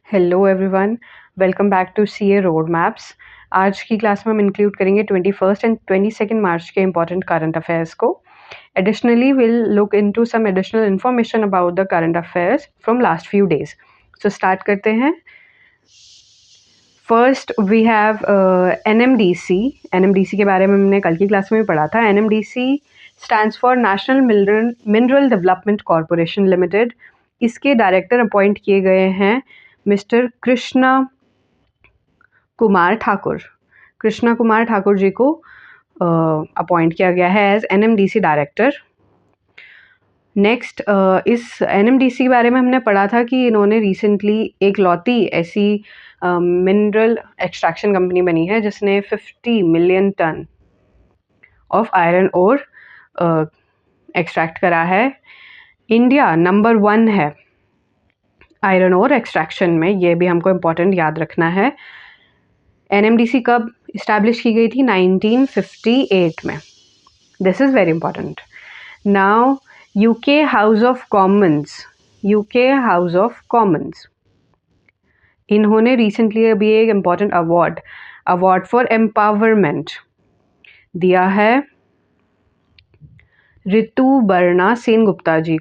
Hello everyone, welcome back to CA road maps. आज की class में हम इंक्लूड करेंगे 21 एंड 22 मार्च के इंपॉर्टेंट करंट अफेयर्स को। Additionally will look into some additional information about the current affairs from last few days. So start करते हैं। First we have NMDC. NMDC के बारे में हमने कल की क्लास में भी पढ़ा था। NMDC stands for national mineral development corporation limited. इसके डायरेक्टर अपॉइंट किए गए हैं मिस्टर कृष्णा कुमार ठाकुर। कृष्णा कुमार ठाकुर जी को अपॉइंट किया गया है एज एनएमडीसी डायरेक्टर। नेक्स्ट, इस एनएमडीसी के बारे में हमने पढ़ा था कि इन्होंने रिसेंटली एक लौती ऐसी मिनरल एक्सट्रैक्शन कंपनी बनी है जिसने 50 million ton of iron ore extract करा है। इंडिया नंबर 1 है आयरन ओर एक्सट्रैक्शन में, ये भी हमको इम्पोर्टेंट याद रखना है। एनएमडीसी कब इस्टेब्लिश की गई थी? 1958 में। This is very important. Now UK house of Commons. UK house of Commons इन्होंने रिसेंटली अभी एक इम्पॉर्टेंट अवार्ड फॉर एम्पावरमेंट दिया है ऋतुपर्णा सेनगुप्ता जी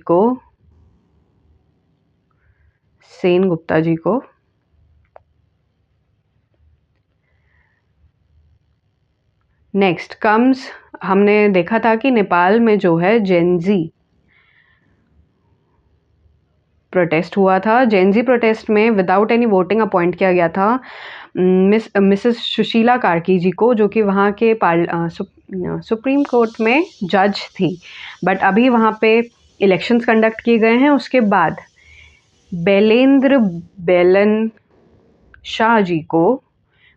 को। नेक्स्ट कम्स, हमने देखा था कि नेपाल में जो है जेनजी प्रोटेस्ट हुआ था। जेनजी प्रोटेस्ट में विदाउट एनी वोटिंग अपॉइंट किया गया था मिसेस सुशीला कार्की जी को, जो कि वहाँ के सुप्रीम कोर्ट में जज थी। बट अभी वहाँ पे इलेक्शंस कंडक्ट किए गए हैं। उसके बाद बैलेंद्र बेलन शाह जी को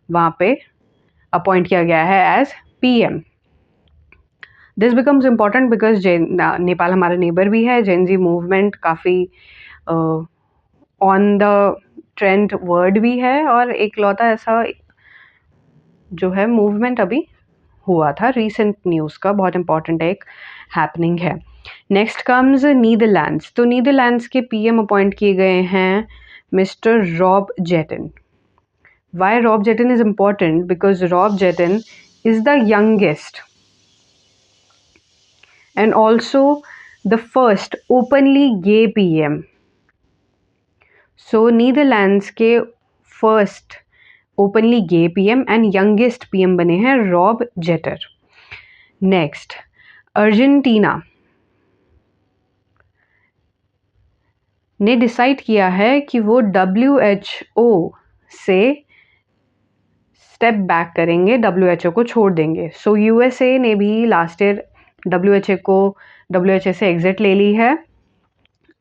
वहाँ पे अपॉइंट किया गया है as PM. This becomes important because Nepal हमारा नेबर भी है। जेनजी मूवमेंट काफ़ी ऑन द ट्रेंड वर्ड भी है और एक लौता ऐसा जो है मूवमेंट अभी हुआ था। रीसेंट न्यूज़ का बहुत इंपॉर्टेंट एक हैपनिंग है। Next comes Netherlands. तो नीदरलैंड्स के पीएम अपॉइंट किए गए हैं mister Rob Jetten. Why Rob Jetten is important? Because Rob Jetten is the youngest and also the first openly gay PM. So Netherlands के first openly gay PM and youngest PM बने हैं Rob Jetten. Next, Argentina ने decide किया है कि वो WHO से step back करेंगे, WHO को छोड़ देंगे। सो यूएसए ने भी लास्ट ईयर WHO से एग्जिट ले ली है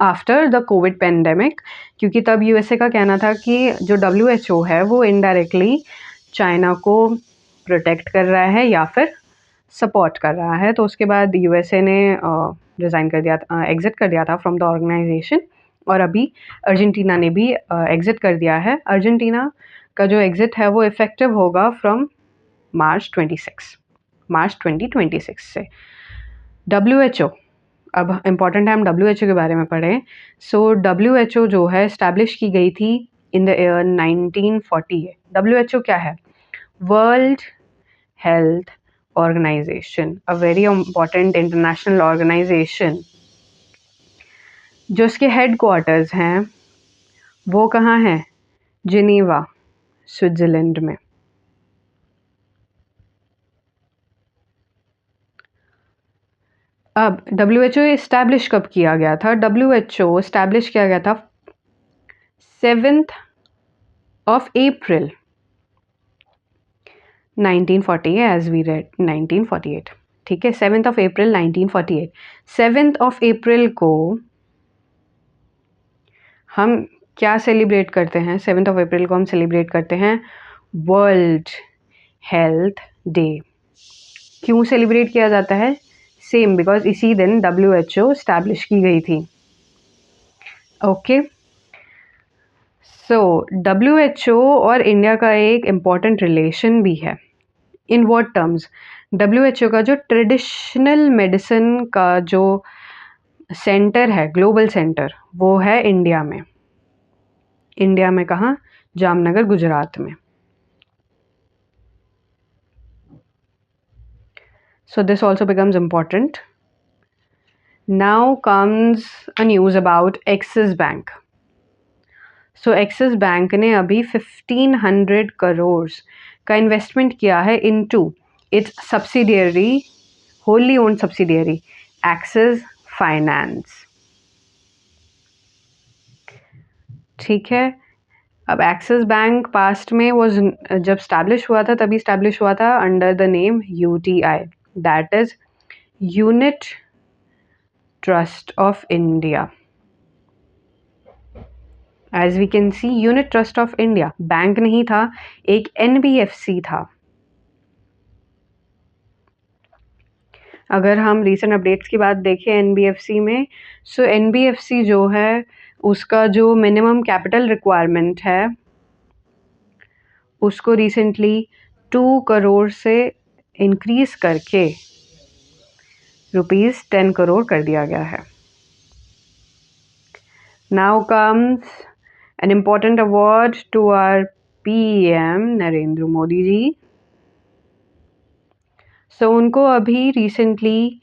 आफ्टर द कोविड पेंडेमिक, क्योंकि तब यूएसए का कहना था कि जो WHO है वो इनडायरेक्टली चाइना को प्रोटेक्ट कर रहा है या फिर सपोर्ट कर रहा है। तो उसके बाद यूएसए ने रिज़ाइन कर दिया था, एग्जिट कर दिया था फ्रॉम द ऑर्गेनाइजेशन। और अभी अर्जेंटीना ने भी एग्जिट कर दिया है। अर्जेंटीना का जो एग्जिट है वो इफ़ेक्टिव होगा फ्रॉम मार्च 2026 से। WHO, अब इम्पॉर्टेंट है हम WHO के बारे में पढ़ें। सो WHO जो है इस्टेब्लिश की गई थी इन द ईयर 1948। WHO क्या है? World health organization, a very important international organization. जो इसके हेड क्वार्टर्स हैं वो कहाँ हैं? जिनेवा, स्विट्ज़रलैंड में। अब WHO इस्टेब्लिश कब किया गया था? WHO इस्टेब्लिश किया गया था 7th of April 1948, as we read 1948। ठीक है, 7th of April 1948। 7th of April को हम क्या सेलिब्रेट करते हैं? 7th of April को हम सेलिब्रेट करते हैं वर्ल्ड हेल्थ डे। क्यों सेलिब्रेट किया जाता है? सेम, बिकॉज इसी दिन WHO इस्टेब्लिश की गई थी। ओके, सो WHO और इंडिया का एक इम्पॉर्टेंट रिलेशन भी है। In what terms? WHO का जो ट्रेडिशनल मेडिसिन का जो सेंटर है, ग्लोबल सेंटर, वो है इंडिया में। इंडिया में कहाँ? जामनगर, गुजरात में. So this also becomes important. Now comes a news about Axis Bank. So Axis Bank ने अभी 1500 करोड़ का इन्वेस्टमेंट किया है into its subsidiary, wholly owned subsidiary, Axis Finance. ठीक है. अब एक्सिस बैंक पास्ट में वो जब स्टैब्लिश हुआ था तभी स्टैब्लिश हुआ था under the name UTI, that is unit trust of India. As we can see, unit trust of India bank नहीं था, एक NBFC था. अगर हम रीसेंट अपडेट्स की बात देखें NBFC में, सो NBFC जो है उसका जो मिनिमम कैपिटल रिक्वायरमेंट है उसको रिसेंटली 2 करोड़ से इंक्रीज करके ₹10 करोड़ कर दिया गया है. Now comes an important award to our PM Narendra Modi ji. So उनको अभी रिसेंटली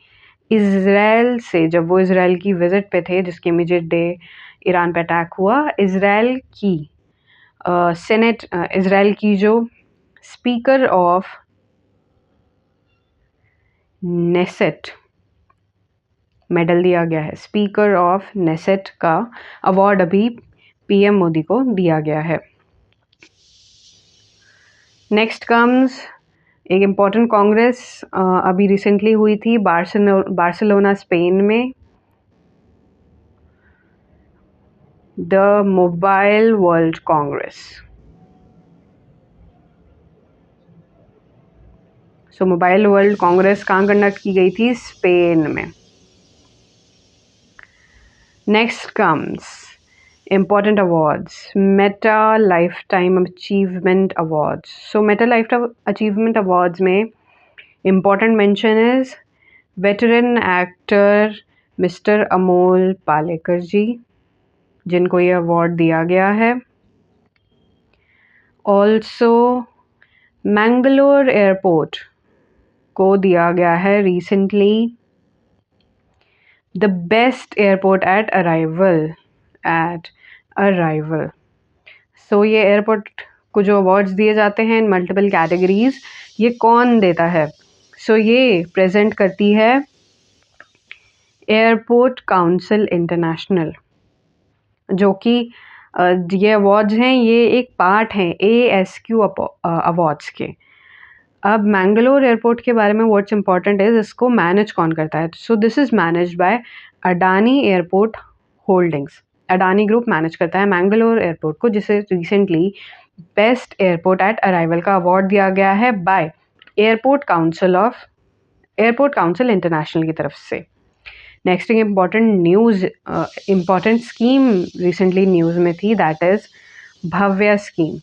इज़राइल से, जब वो इज़राइल की विजिट पे थे जिसके इमीडिएट डे ईरान पे अटैक हुआ, इज़राइल की सेनेट, इज़राइल की जो स्पीकर ऑफ नेसेट मेडल दिया गया है. स्पीकर ऑफ नेसेट का अवार्ड अभी PM मोदी को दिया गया है. नेक्स्ट कम्स एक इम्पॉर्टेंट कांग्रेस अभी रिसेंटली हुई थी बार्सिलोना स्पेन में, the mobile world Congress. So mobile world Congress कहाँ कंडक्ट की गई थी? स्पेन में. Next comes important awards, Meta Lifetime Achievement Awards. So Meta Lifetime Achievement Awards में important mention is veteran actor Mr. Amol Palekar ji, जिनको ये अवार्ड दिया गया है. ऑल्सो मैंगलोर एयरपोर्ट को दिया गया है recently the best airport at arrival. So ये एयरपोर्ट को जो अवार्ड्स दिए जाते हैं इन मल्टीपल कैटेगरीज, ये कौन देता है? सो ये प्रेजेंट करती है एयरपोर्ट काउंसिल इंटरनेशनल, जो कि ये अवार्ड्स हैं, ये एक पार्ट हैं ASQ अवार्ड्स के. अब मैंगलोर एयरपोर्ट के बारे में व्हाट्स इम्पॉर्टेंट है, इसको मैनेज कौन करता है? So this is managed by Adani airport holdings. Adani group manage करता है मैंगलोर एयरपोर्ट को, जिसे recently best airport at arrival का अवार्ड दिया गया है बाय एयरपोर्ट काउंसिल इंटरनेशनल की तरफ से. Next important scheme recently news में थी, that is Bhavya scheme.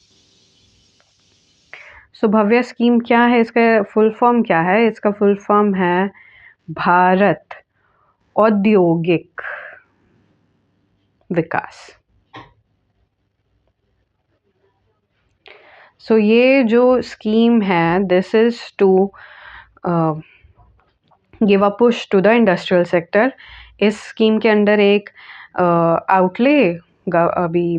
So Bhavya scheme क्या है? इसका फुल फॉर्म क्या है? इसका फुल फॉर्म है भारत औद्योगिक विकास. सो ये जो स्कीम है, this is to give a push to the industrial sector. इस स्कीम के अंडर एक आउटले अभी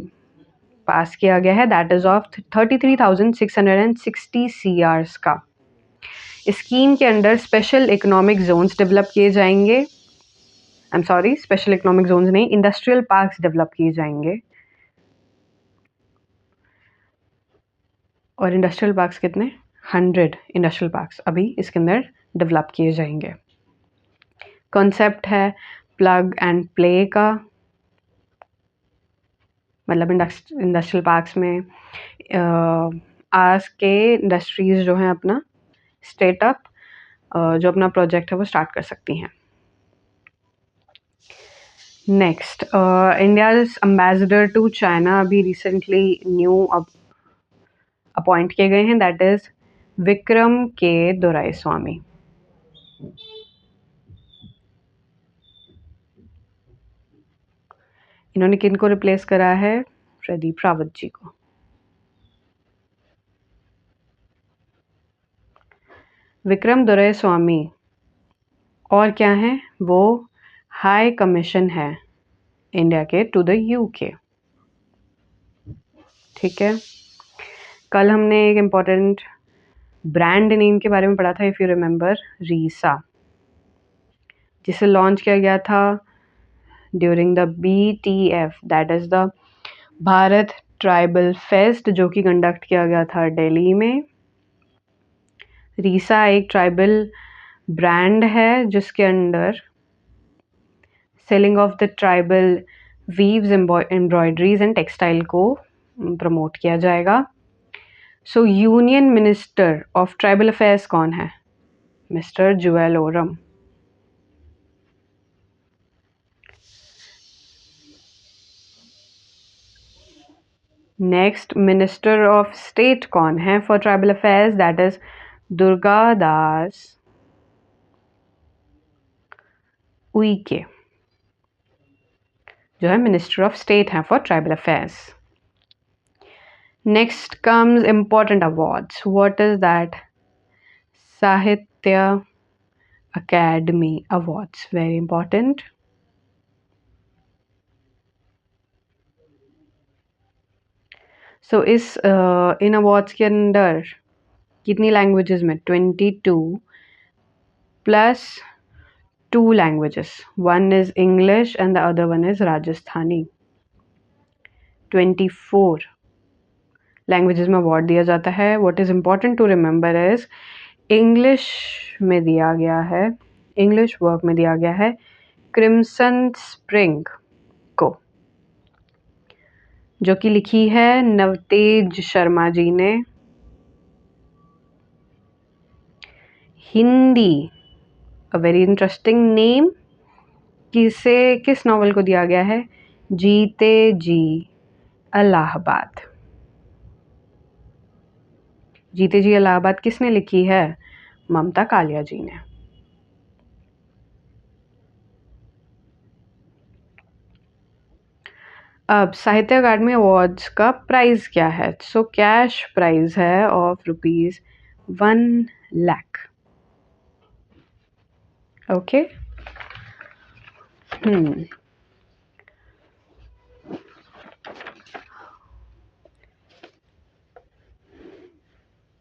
पास किया गया है, दैट इज ऑफ 33,660 CRs का. इस स्कीम के under special economic zones develop किए जाएंगे. स्पेशल इकोनॉमिक जोन्स नहीं, इंडस्ट्रियल पार्क्स डेवलप किए जाएंगे. और इंडस्ट्रियल पार्क्स कितने? 100 इंडस्ट्रियल पार्क्स अभी इसके अंदर डेवलप किए जाएंगे. कॉन्सेप्ट है प्लग एंड प्ले का, मतलब इंडस्ट्रियल पार्क्स में आज के इंडस्ट्रीज जो हैं अपना स्टार्टअप, जो अपना प्रोजेक्ट है वो स्टार्ट कर सकती हैं. Next, India's ambassador to China अभी रिसेंटली न्यू अपॉइंट किए गए हैं, दैट इज विक्रम के दोराईस्वामी. इन्होंने किनको रिप्लेस करा है? प्रदीप रावत जी को। विक्रम दोराईस्वामी और क्या है, वो हाई कमीशन है इंडिया के टू द यूके। ठीक है, कल हमने एक इम्पॉर्टेंट ब्रांड नेम के बारे में पढ़ा था, इफ़ यू रिमेंबर, रीसा, जिसे लॉन्च किया गया था during the BTF, that is the Bharat tribal fest, जो कि कंडक्ट किया गया था दिल्ली में। रीसा एक ट्राइबल ब्रांड है जिसके under selling of the tribal weaves, embroideries and textile को प्रमोट किया जाएगा। So union minister of tribal affairs कौन है? Mister Jual Oram. Next minister of state कौन है for tribal affairs? That is Durga Das Uikey, जो है मिनिस्टर ऑफ स्टेट है for tribal affairs. Next comes important awards. What is that? Sahitya Academy Awards, very important. So इस इन awards के अंदर कितनी लैंग्वेजेस में? 22 plus 2 languages. One is English and the other one is Rajasthani. 24 languages में award दिया जाता है। What is important to remember is English में दिया गया है, इंग्लिश वर्क में दिया गया है क्रिम्सन स्प्रिंग को, जो कि लिखी है नवतेज शर्मा जी ने। Hindi, a very interesting name, किस नॉवल को दिया गया है? जीते जी इलाहाबाद। जीते जी इलाहाबाद किसने लिखी है? ममता कालिया जी ने। अब साहित्य अकादमी अवार्ड्स का प्राइज क्या है? सो कैश प्राइज है ऑफ ₹1,00,000। ओके।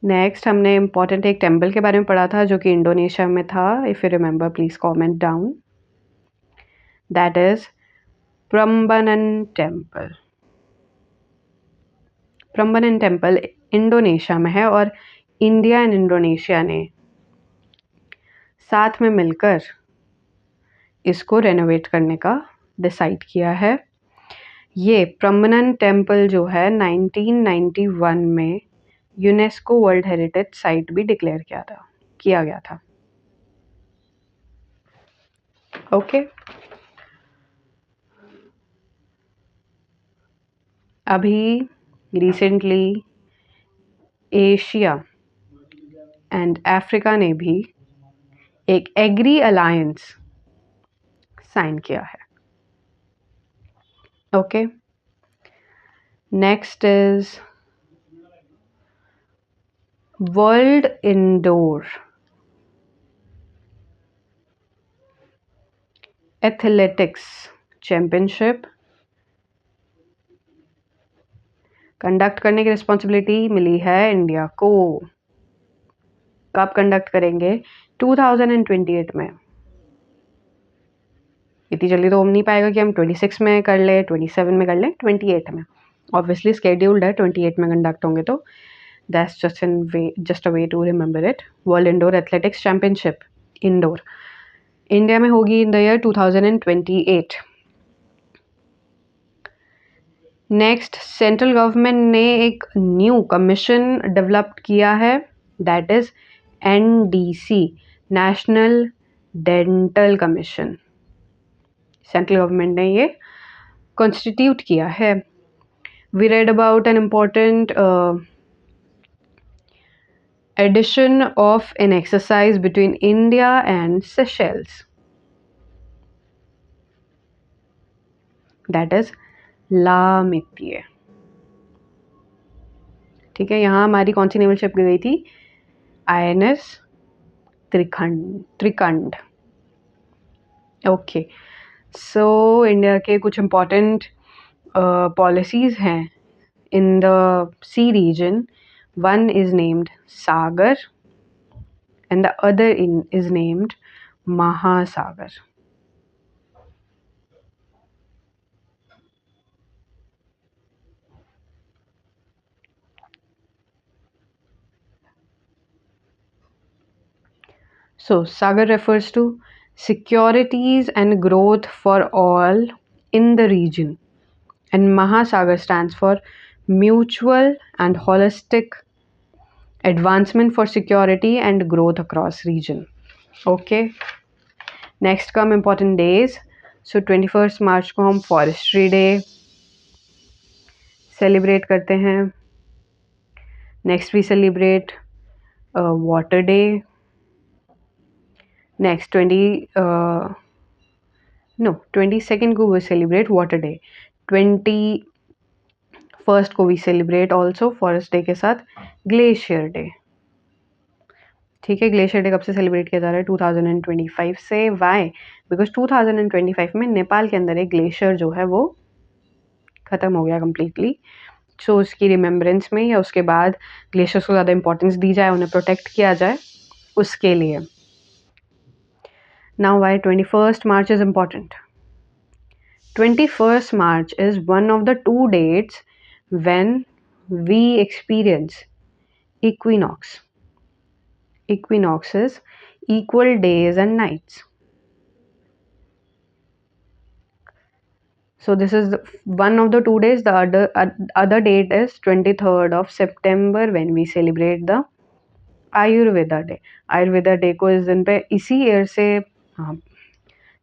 नेक्स्ट हमने इम्पोर्टेंट एक टेम्पल के बारे में पढ़ा था जो कि इंडोनेशिया में था। If you remember please comment down. That is Prambanan temple. Prambanan temple Indonesia में है और इंडिया एंड इंडोनेशिया ने साथ में मिलकर इसको रेनोवेट करने का डिसाइड किया है। ये प्रम्बनन टेम्पल जो है 1991 में यूनेस्को वर्ल्ड हेरिटेज साइट भी डिक्लेयर किया गया था। ओके। अभी रिसेंटली एशिया एंड अफ्रीका ने भी एक एग्री अलायंस साइन किया है। Okay. Next is world indoor athletics championship conduct करने की रिस्पॉन्सिबिलिटी मिली है इंडिया को। कब कंडक्ट करेंगे? 2028 में। इतनी जल्दी तो हो नहीं पाएगा कि हम 26 में कर ले, 27 में कर ले, 28 में ऑब्वियसली स्केड्यूल्ड है, 28 में कंडक्ट होंगे। तो that's just a way to remember it. World indoor athletics championship indoor India में होगी in the year 2028। Next, central government ने एक न्यू कमीशन डेवलप किया है, that is NDC, national dental commission. Central government ने ये कॉन्स्टिट्यूट किया है। We read about an important addition of an exercise between India and Seychelles, that is La Métier. ठीक है, यहाँ हमारी कौन सी नेवल शिप गई थी? INS Trikand. Okay, so India के कुछ इम्पोर्टेंट पॉलिसीज़ हैं in the sea region. One is named Sagar and the other is named Mahasagar. So Sagar refers to securities and growth for all in the region, and Mahasagar stands for mutual and holistic advancement for security and growth across region. Okay, next come important days. So 21st March को हम forestry day celebrate करते हैं. Next we celebrate water day. Next 22nd को we celebrate water day. 21st को we celebrate also forest day के साथ glacier day. ठीक है, ग्लेशियर डे कब से सेलिब्रेट किया जा रहा है? 2025 से. वाई? बिकॉज 2025 में नेपाल के अंदर एक ग्लेशियर जो है वो ख़त्म हो गया कम्प्लीटली. सो उसकी रिमेम्बरेंस में या उसके बाद ग्लेशियर्स को ज़्यादा इंपॉर्टेंस दी जाए, उन्हें प्रोटेक्ट किया जाए, उसके लिए. Now why 21st March is important? 21st March is one of the 2 dates when we experience equinox. Equinox is equal days and nights. So this is one of the 2 days. The other date is 23rd of September when we celebrate the Ayurveda day. Ayurveda day को इस दिन पे इसी year से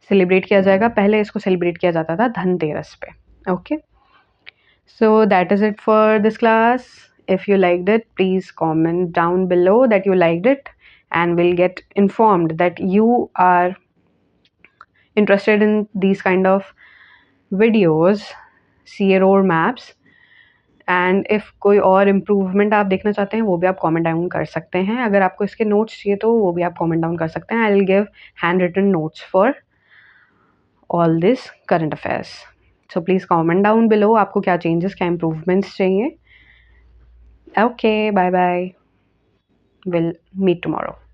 celebrate किया जाएगा. पहले इसको सेलिब्रेट किया जाता था धनतेरस पे. Okay, so that is it for this class. If you liked it, please comment down below that you liked it and we'll get informed that you are interested in these kind of videos, CA road maps. And if कोई और improvement आप देखना चाहते हैं वो भी आप comment down कर सकते हैं. अगर आपको इसके नोट्स चाहिए तो वो भी आप कमेंट डाउन कर सकते हैं. I will give hand written notes for all this current affairs. So please comment down below आपको क्या चेंजेस, क्या इम्प्रूवमेंट्स चाहिए. Okay, bye bye. Will meet tomorrow.